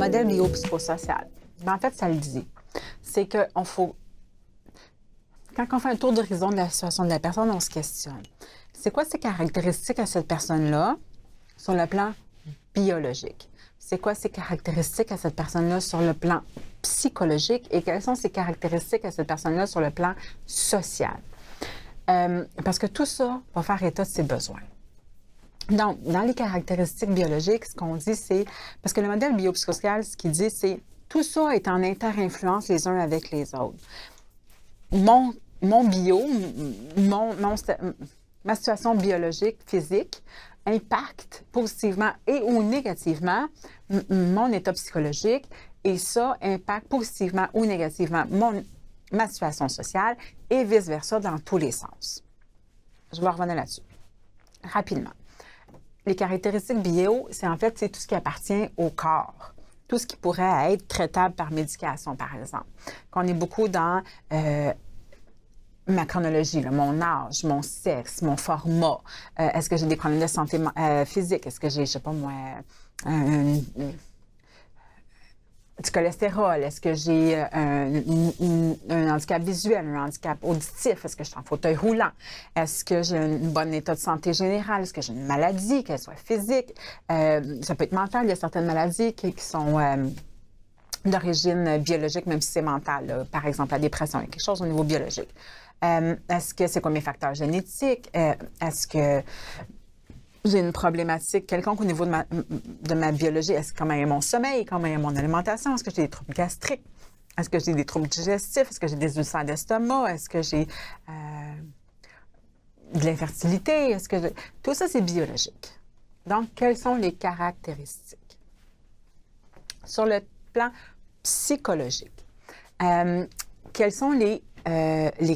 modèle biopsychosocial, ben, en fait, ça le dit. C'est qu'on faut... Quand on fait un tour d'horizon de la situation de la personne, on se questionne. C'est quoi ces caractéristiques à cette personne-là sur le plan biologique? C'est quoi ses caractéristiques à cette personne-là sur le plan psychologique? Et quelles sont ses caractéristiques à cette personne-là sur le plan social? Parce que tout ça va faire état de ses besoins. Donc, dans les caractéristiques biologiques, ce qu'on dit, c'est... Parce que le modèle biopsychosocial, ce qu'il dit, c'est tout ça est en inter-influence les uns avec les autres. Mon bio, ma situation biologique, physique, impacte positivement et ou négativement mon état psychologique et ça impacte positivement ou négativement ma situation sociale et vice-versa dans tous les sens. Je vais revenir là-dessus rapidement. Les caractéristiques bio, c'est tout ce qui appartient au corps. Tout ce qui pourrait être traitable par médication, par exemple. Qu'on est beaucoup dans ma chronologie, là, mon âge, mon sexe, mon format. Est-ce que j'ai des problèmes de santé physique? Est-ce que j'ai, je sais pas moi, du cholestérol? Est-ce que j'ai un handicap visuel, un handicap auditif? Est-ce que je suis en fauteuil roulant? Est-ce que j'ai un bon état de santé général? Est-ce que j'ai une maladie, qu'elle soit physique? Ça peut être mental. Il y a certaines maladies qui sont d'origine biologique, même si c'est mental. Là. Par exemple, la dépression, il y a quelque chose au niveau biologique. Est-ce que c'est quoi mes facteurs génétiques? Est-ce que j'ai une problématique quelconque au niveau de ma biologie? Est-ce comment est mon sommeil? Comment est mon alimentation? Est-ce que j'ai des troubles gastriques? Est-ce que j'ai des troubles digestifs? Est-ce que j'ai des ulcères d'estomac? Est-ce que j'ai de l'infertilité? Tout ça, c'est biologique. Donc, quelles sont les caractéristiques? Sur le plan psychologique, quelles sont les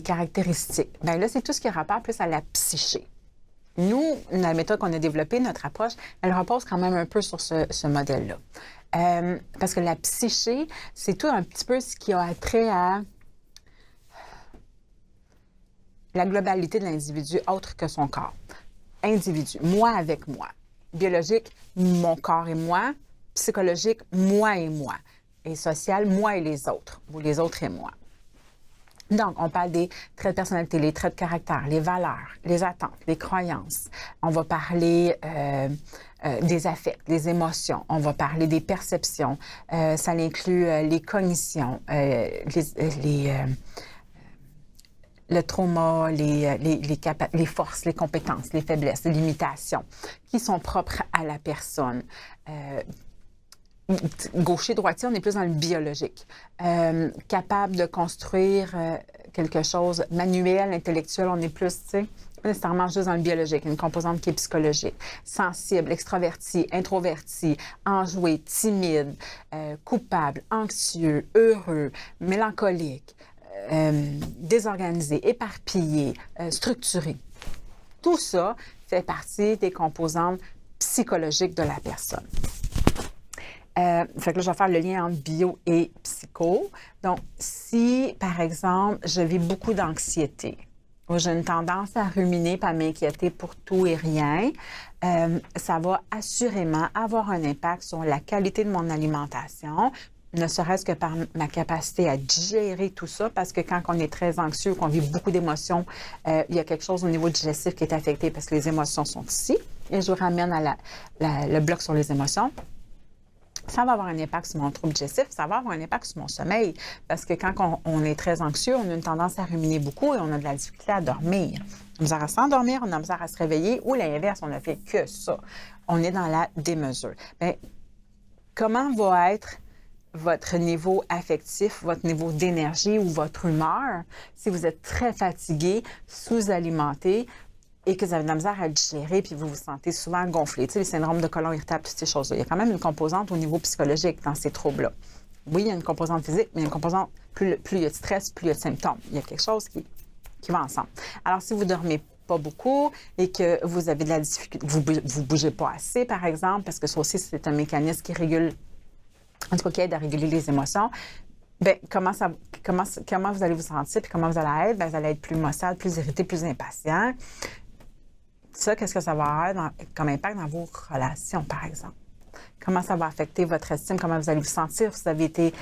caractéristiques? Bien là, c'est tout ce qui a rapport plus à la psyché. Nous, la méthode qu'on a développée, notre approche, elle repose quand même un peu sur ce modèle-là. Parce que la psyché, c'est tout un petit peu ce qui a trait à la globalité de l'individu autre que son corps. Individu, moi avec moi. Biologique, mon corps et moi. Psychologique, moi et moi. Et social, moi et les autres, ou les autres et moi. Donc, on parle des traits de personnalité, les traits de caractère, les valeurs, les attentes, les croyances. On va parler des affects, des émotions. On va parler des perceptions. Ça inclut les cognitions, le trauma, les forces, les compétences, les faiblesses, les limitations qui sont propres à la personne. Gaucher, droitier, on est plus dans le biologique. Capable de construire quelque chose manuel, intellectuel, on est plus, tu sais, pas nécessairement juste dans le biologique, une composante qui est psychologique. Sensible, extraverti, introverti, enjoué, timide, coupable, anxieux, heureux, mélancolique, désorganisé, éparpillé, structuré. Tout ça fait partie des composantes psychologiques de la personne. Fait que là, je vais faire le lien entre bio et psycho. Donc, si, par exemple, je vis beaucoup d'anxiété, ou j'ai une tendance à ruminer et à m'inquiéter pour tout et rien, ça va assurément avoir un impact sur la qualité de mon alimentation, ne serait-ce que par ma capacité à digérer tout ça, parce que quand on est très anxieux, qu'on vit beaucoup d'émotions, il y a quelque chose au niveau digestif qui est affecté parce que les émotions sont ici. Et je vous ramène à le bloc sur les émotions. Ça va avoir un impact sur mon trouble digestif, ça va avoir un impact sur mon sommeil. Parce que quand on est très anxieux, on a une tendance à ruminer beaucoup et on a de la difficulté à dormir. On a misère à s'endormir, on a misère à se réveiller, ou l'inverse, on ne fait que ça. On est dans la démesure. Bien, comment va être votre niveau affectif, votre niveau d'énergie ou votre humeur si vous êtes très fatigué, sous-alimenté, et que vous avez de la misère à digérer, puis vous vous sentez souvent gonflé. Tu sais, les syndromes de côlon irritable, toutes ces choses-là. Il y a quand même une composante au niveau psychologique dans ces troubles-là. Oui, il y a une composante physique, mais il y a une composante, plus il y a de stress, plus il y a de symptômes. Il y a quelque chose qui va ensemble. Alors, si vous ne dormez pas beaucoup et que vous avez de la difficulté, vous ne bougez pas assez, par exemple, parce que ça aussi, c'est un mécanisme qui régule, en tout cas, qui aide à réguler les émotions, bien, comment vous allez vous sentir, puis comment vous allez être? Bien, vous allez être plus maussade, plus irrité, plus impatient. Ça, qu'est-ce que ça va avoir comme impact dans vos relations, par exemple? comment ça va affecter votre estime, comment vous allez vous sentir si vous avez été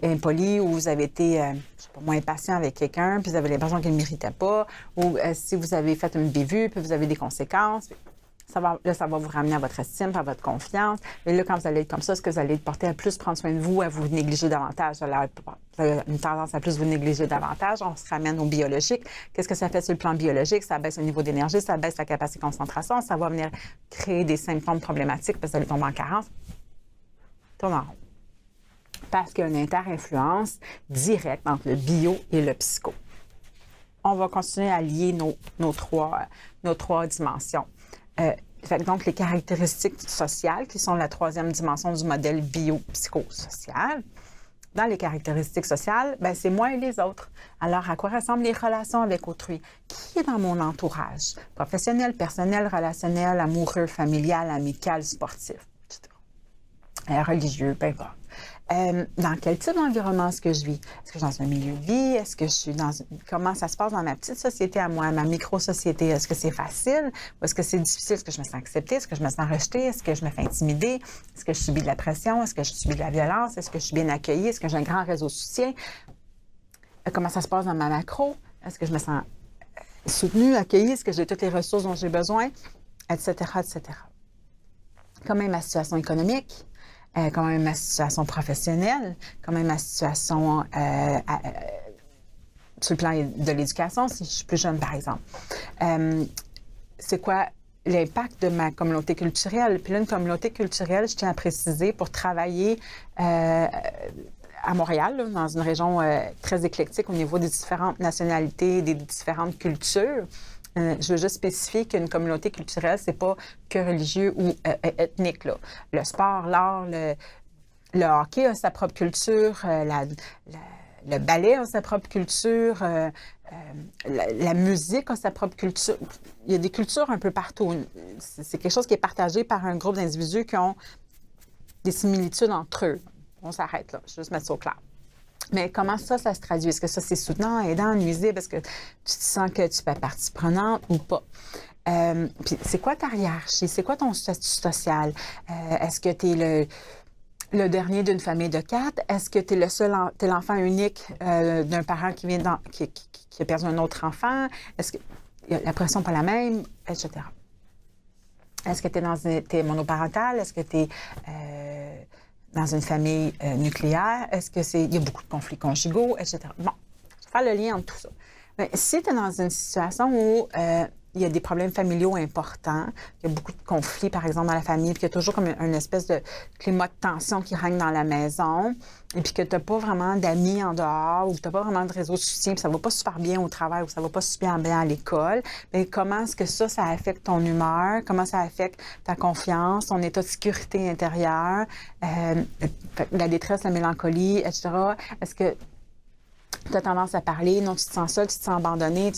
impoli ou vous avez été, je sais pas, moins impatient avec quelqu'un, puis vous avez l'impression qu'il ne méritait pas, ou si vous avez fait une bévue, puis vous avez des conséquences. Ça va vous ramener à votre estime, à votre confiance. Et là, quand vous allez être comme ça, est-ce que vous allez être porté à plus prendre soin de vous, à vous négliger davantage? Vous avez une tendance à plus vous négliger davantage. On se ramène au biologique. Qu'est-ce que ça fait sur le plan biologique? Ça baisse le niveau d'énergie, ça baisse la capacité de concentration, ça va venir créer des symptômes problématiques parce que vous allez tomber en carence. Tourne en rond. Parce qu'il y a une inter-influence directe entre le bio et le psycho. On va continuer à lier nos trois dimensions. Donc, les caractéristiques sociales, qui sont la troisième dimension du modèle biopsychosocial. Dans les caractéristiques sociales, bien, c'est moi et les autres. Alors, à quoi ressemblent les relations avec autrui? Qui est dans mon entourage? Professionnel, personnel, relationnel, amoureux, familial, amical, sportif, etc. Religieux, peu importe. Dans quel type d'environnement est-ce que je vis? Est-ce que je suis dans un milieu de vie? Est-ce que je suis dans... Comment ça se passe dans ma petite société à moi, ma micro-société? Est-ce que c'est facile ou est-ce que c'est difficile? Est-ce que je me sens acceptée? Est-ce que je me sens rejetée? Est-ce que je me fais intimider? Est-ce que je subis de la pression? Est-ce que je subis de la violence? Est-ce que je suis bien accueillie? Est-ce que j'ai un grand réseau de soutien? Comment ça se passe dans ma macro? Est-ce que je me sens soutenue, accueillie? Est-ce que j'ai toutes les ressources dont j'ai besoin? Etc., etc. Comment est ma situation économique? Comment est ma situation professionnelle, comment est ma situation sur le plan de l'éducation, si je suis plus jeune, par exemple. C'est quoi l'impact de ma communauté culturelle? Puis là, une communauté culturelle, je tiens à préciser, pour travailler à Montréal, là, dans une région très éclectique au niveau des différentes nationalités, des différentes cultures. Je veux juste spécifier qu'une communauté culturelle, c'est pas que religieux ou ethnique, là. Le sport, l'art, le hockey a sa propre culture, le ballet a sa propre culture, la musique a sa propre culture. Il y a des cultures un peu partout. C'est quelque chose qui est partagé par un groupe d'individus qui ont des similitudes entre eux. On s'arrête là, je vais juste mettre ça au clair. Mais comment ça se traduit? Est-ce que ça, c'est soutenant, aidant, nuisible? Est-ce que tu te sens que tu fais partie prenante ou pas? Puis c'est quoi ta hiérarchie? C'est quoi ton statut social? Est-ce que tu es le dernier d'une famille de 4? Est-ce que tu es t'es l'enfant unique d'un parent qui a perdu un autre enfant? Est-ce que la pression n'est pas la même? Etc. Est-ce que t'es monoparental? Est-ce que tu es dans une famille nucléaire? Est-ce que il y a beaucoup de conflits conjugaux, etc. Bon, je vais faire le lien entre tout ça. Mais si tu es dans une situation où il y a des problèmes familiaux importants, il y a beaucoup de conflits, par exemple, dans la famille, puis qu'il y a toujours comme une espèce de climat de tension qui règne dans la maison, et puis que tu n'as pas vraiment d'amis en dehors, ou tu n'as pas vraiment de réseau de soutien, puis ça ne va pas super bien au travail, ou ça ne va pas super bien à l'école, bien, comment est-ce que ça affecte ton humeur? Comment ça affecte ta confiance, ton état de sécurité intérieure, la détresse, la mélancolie, etc.? Est-ce que tu as tendance à parler? Non, tu te sens seul, tu te sens abandonné?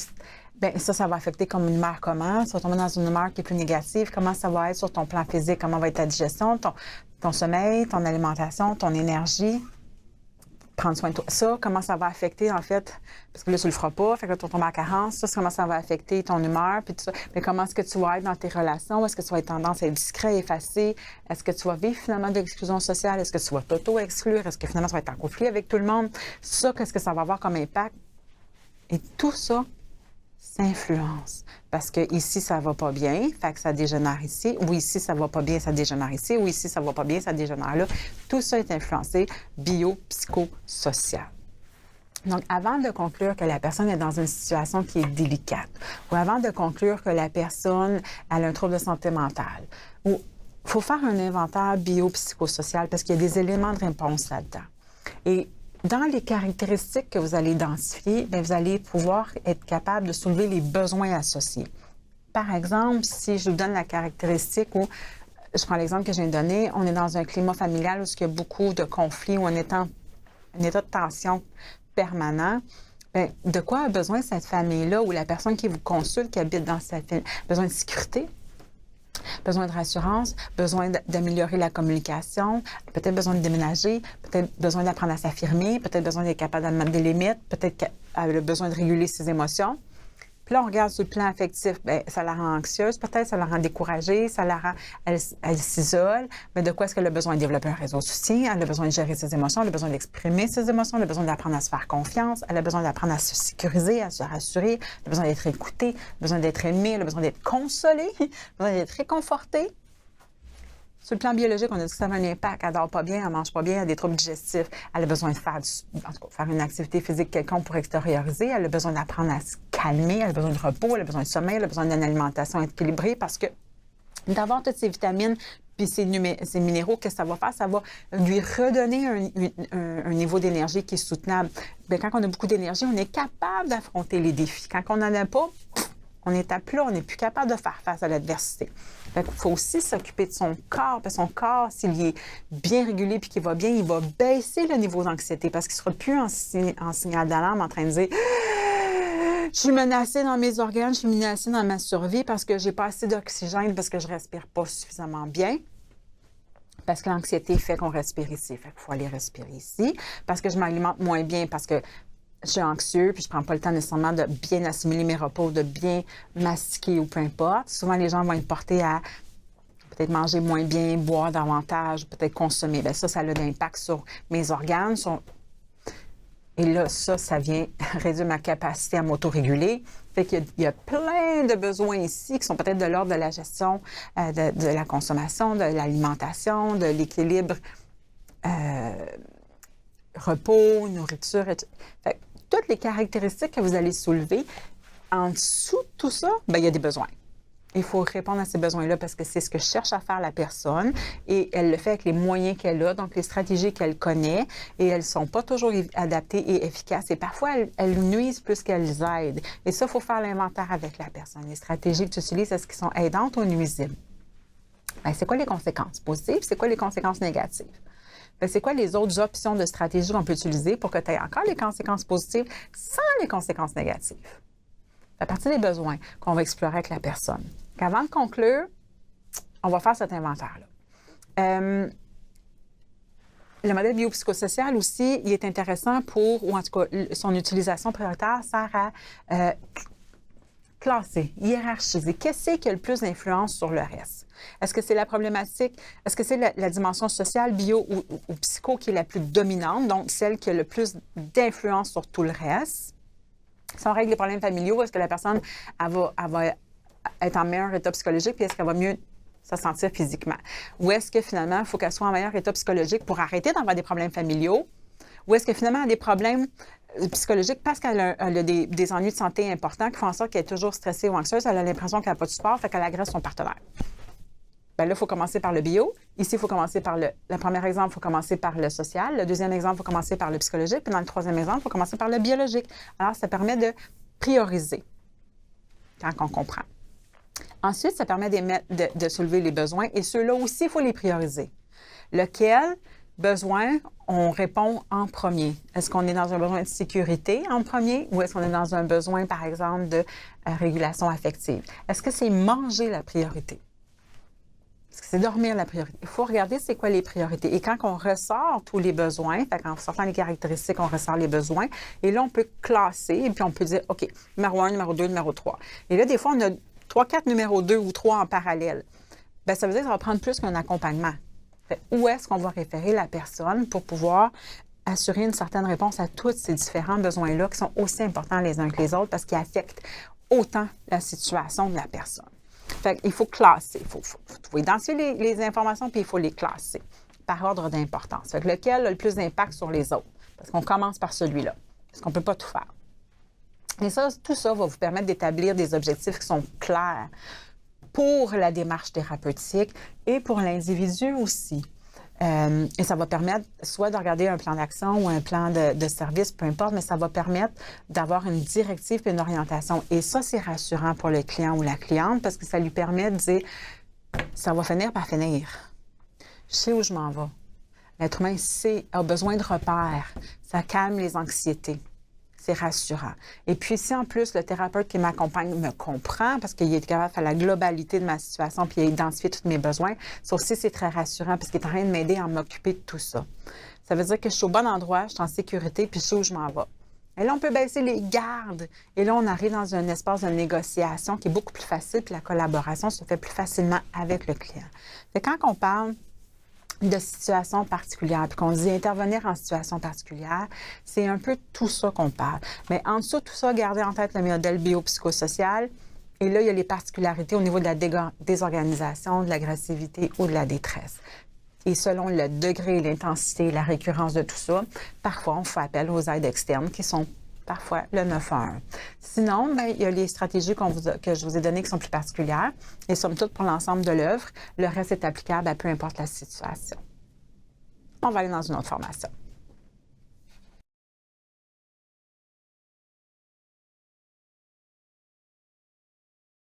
Bien, ça va affecter comme une humeur comment? Tu vas tomber dans une humeur qui est plus négative. Comment ça va être sur ton plan physique? Comment va être ta digestion, ton sommeil, ton alimentation, ton énergie? Prendre soin de toi. Ça, comment ça va affecter, en fait? Parce que là, tu le feras pas. Fait que là, tu vas tomber à carence. Ça, comment ça va affecter ton humeur, puis tout ça. Mais comment est-ce que tu vas être dans tes relations? Est-ce que tu vas être tendance à être discret, effacé? Est-ce que tu vas vivre finalement de l'exclusion sociale? Est-ce que tu vas t'auto-exclure? Est-ce que finalement, tu vas être en conflit avec tout le monde? Ça, qu'est-ce que ça va avoir comme impact? Et tout ça s'influence. Parce que ici, ça va pas bien, fait que ça dégénère ici. Ou ici, ça va pas bien, ça dégénère ici. Ou ici, ça va pas bien, ça dégénère là. Tout ça est influencé bio-psychosocial. Donc, avant de conclure que la personne est dans une situation qui est délicate, ou avant de conclure que la personne a un trouble de santé mentale, il faut faire un inventaire bio-psychosocial parce qu'il y a des éléments de réponse là-dedans. Et dans les caractéristiques que vous allez identifier, bien, vous allez pouvoir être capable de soulever les besoins associés. Par exemple, si je vous donne la caractéristique où, je prends l'exemple que j'ai donné, on est dans un climat familial où il y a beaucoup de conflits, où on est en un état de tension permanent, bien, de quoi a besoin cette famille-là ou la personne qui vous consulte, qui habite dans cette famille? Besoin de sécurité? Besoin de rassurance, besoin d'améliorer la communication, peut-être besoin de déménager, peut-être besoin d'apprendre à s'affirmer, peut-être besoin d'être capable de mettre des limites, peut-être qu'elle a besoin de réguler ses émotions. Puis là, on regarde sur le plan affectif, bien, ça la rend anxieuse, peut-être, ça la rend découragée, ça la rend, elle s'isole. Mais de quoi est-ce qu'elle a besoin de développer un réseau de soutien? Elle a besoin de gérer ses émotions, elle a besoin d'exprimer ses émotions, elle a besoin d'apprendre à se faire confiance, elle a besoin d'apprendre à se sécuriser, à se rassurer, elle a besoin d'être écoutée, elle a besoin d'être aimée, elle a besoin d'être consolée, elle a besoin d'être réconfortée. Sur le plan biologique, on a dit que ça avait un impact. Elle ne dort pas bien, elle ne mange pas bien, elle a des troubles digestifs. Elle a besoin de faire, faire une activité physique quelconque pour extérioriser. Elle a besoin d'apprendre à se calmer. Elle a besoin de repos, elle a besoin de sommeil, elle a besoin d'une alimentation équilibrée parce que d'avoir toutes ces vitamines puis ces minéraux, qu'est-ce que ça va faire? Ça va lui redonner un niveau d'énergie qui est soutenable. Bien, quand on a beaucoup d'énergie, on est capable d'affronter les défis. Quand on n'en a pas, on est à plat, on n'est plus capable de faire face à l'adversité. Il faut aussi s'occuper de son corps, parce que son corps, s'il est bien régulé puis qu'il va bien, il va baisser le niveau d'anxiété parce qu'il ne sera plus en signal d'alarme en train de dire « Je suis menacée dans mes organes, je suis menacée dans ma survie parce que je n'ai pas assez d'oxygène, parce que je ne respire pas suffisamment bien. » Parce que l'anxiété fait qu'on respire ici. Fait qu'il faut aller respirer ici. Parce que je m'alimente moins bien, parce que je suis anxieux, puis je ne prends pas le temps nécessairement de bien assimiler mes repas, de bien mastiquer ou peu importe. Souvent, les gens vont être portés à peut-être manger moins bien, boire davantage, peut-être consommer. Bien, ça a l'impact sur mes organes. Et là, ça vient réduire ma capacité à m'autoréguler. Fait qu'il y a plein de besoins ici qui sont peut-être de l'ordre de la gestion de la consommation, de l'alimentation, de l'équilibre repos, nourriture, etc. Fait que toutes les caractéristiques que vous allez soulever, en dessous de tout ça, bien, il y a des besoins. Il faut répondre à ces besoins-là parce que c'est ce que cherche à faire la personne et elle le fait avec les moyens qu'elle a, donc les stratégies qu'elle connaît et elles ne sont pas toujours adaptées et efficaces et parfois elles nuisent plus qu'elles aident. Et ça, il faut faire l'inventaire avec la personne. Les stratégies que tu utilises, est-ce qu'elles sont aidantes ou nuisibles? Bien, c'est quoi les conséquences positives? C'est quoi les conséquences négatives? Bien, c'est quoi les autres options de stratégie qu'on peut utiliser pour que tu aies encore les conséquences positives sans les conséquences négatives? À partir des besoins qu'on va explorer avec la personne. Qu'avant de conclure, on va faire cet inventaire-là. Le modèle biopsychosocial aussi, il est intéressant pour, ou en tout cas, son utilisation prioritaire sert à classer, hiérarchiser. Qu'est-ce qui a le plus d'influence sur le reste? Est-ce que c'est la problématique, est-ce que c'est la dimension sociale, bio ou psycho qui est la plus dominante, donc celle qui a le plus d'influence sur tout le reste? Si on règle les problèmes familiaux, est-ce que la personne elle va être en meilleur état psychologique, puis est-ce qu'elle va mieux se sentir physiquement? Ou est-ce que finalement, il faut qu'elle soit en meilleur état psychologique pour arrêter d'avoir des problèmes familiaux? Ou est-ce que finalement, elle a des problèmes psychologiques parce qu'elle a des ennuis de santé importants qui font en sorte qu'elle est toujours stressée ou anxieuse, elle a l'impression qu'elle n'a pas de support, fait qu'elle agresse son partenaire? Bien là, il faut commencer par le bio. Ici, il faut commencer par le premier exemple, il faut commencer par le social. Le deuxième exemple, il faut commencer par le psychologique. Puis dans le troisième exemple, il faut commencer par le biologique. Alors, ça permet de prioriser quand on comprend. Ensuite, ça permet de soulever les besoins et ceux-là aussi, il faut les prioriser. Lequel besoin on répond en premier? Est-ce qu'on est dans un besoin de sécurité en premier ou est-ce qu'on est dans un besoin, par exemple, de régulation affective? Est-ce que c'est manger la priorité? Est-ce que c'est dormir la priorité? Il faut regarder c'est quoi les priorités. Et quand on ressort tous les besoins, en sortant les caractéristiques, on ressort les besoins, et là, on peut classer et puis on peut dire, OK, numéro 1, numéro 2, numéro 3. Et là, des fois, on a 3, 4 numéro 2 ou 3 en parallèle. Bien, ça veut dire que ça va prendre plus qu'un accompagnement. Fait, où est-ce qu'on va référer la personne pour pouvoir assurer une certaine réponse à tous ces différents besoins-là qui sont aussi importants les uns que les autres parce qu'ils affectent autant la situation de la personne. Fait qu'il faut classer, il faut identifier les informations puis il faut les classer par ordre d'importance. Fait que lequel a le plus d'impact sur les autres? Parce qu'on commence par celui-là, parce qu'on ne peut pas tout faire. Et ça, tout ça va vous permettre d'établir des objectifs qui sont clairs pour la démarche thérapeutique et pour l'individu aussi. Et ça va permettre soit de regarder un plan d'action ou un plan de service, peu importe, mais ça va permettre d'avoir une directive et une orientation. Et ça, c'est rassurant pour le client ou la cliente parce que ça lui permet de dire « ça va finir par finir. Je sais où je m'en vais. » L'être humain a besoin de repères. Ça calme les anxiétés. C'est rassurant. Et puis, si en plus, le thérapeute qui m'accompagne me comprend parce qu'il est capable de faire la globalité de ma situation puis il a identifié tous mes besoins, ça aussi, c'est très rassurant parce qu'il est en train de m'aider à m'occuper de tout ça. Ça veut dire que je suis au bon endroit, je suis en sécurité puis je sais où je m'en vais. Et là, on peut baisser les gardes. Et là, on arrive dans un espace de négociation qui est beaucoup plus facile, puis la collaboration se fait plus facilement avec le client. Fait que quand on parle de situation particulière, puis qu'on dit intervenir en situation particulière, c'est un peu tout ça qu'on parle. Mais en dessous de tout ça, gardez en tête le modèle biopsychosocial. Et là, il y a les particularités au niveau de la désorganisation, de l'agressivité ou de la détresse. Et selon le degré, l'intensité, la récurrence de tout ça, parfois, on fait appel aux aides externes qui sont parfois le 911. Sinon, bien, il y a les stratégies que je vous ai données qui sont plus particulières. Et somme toute, pour l'ensemble de l'œuvre, le reste est applicable à peu importe la situation. On va aller dans une autre formation.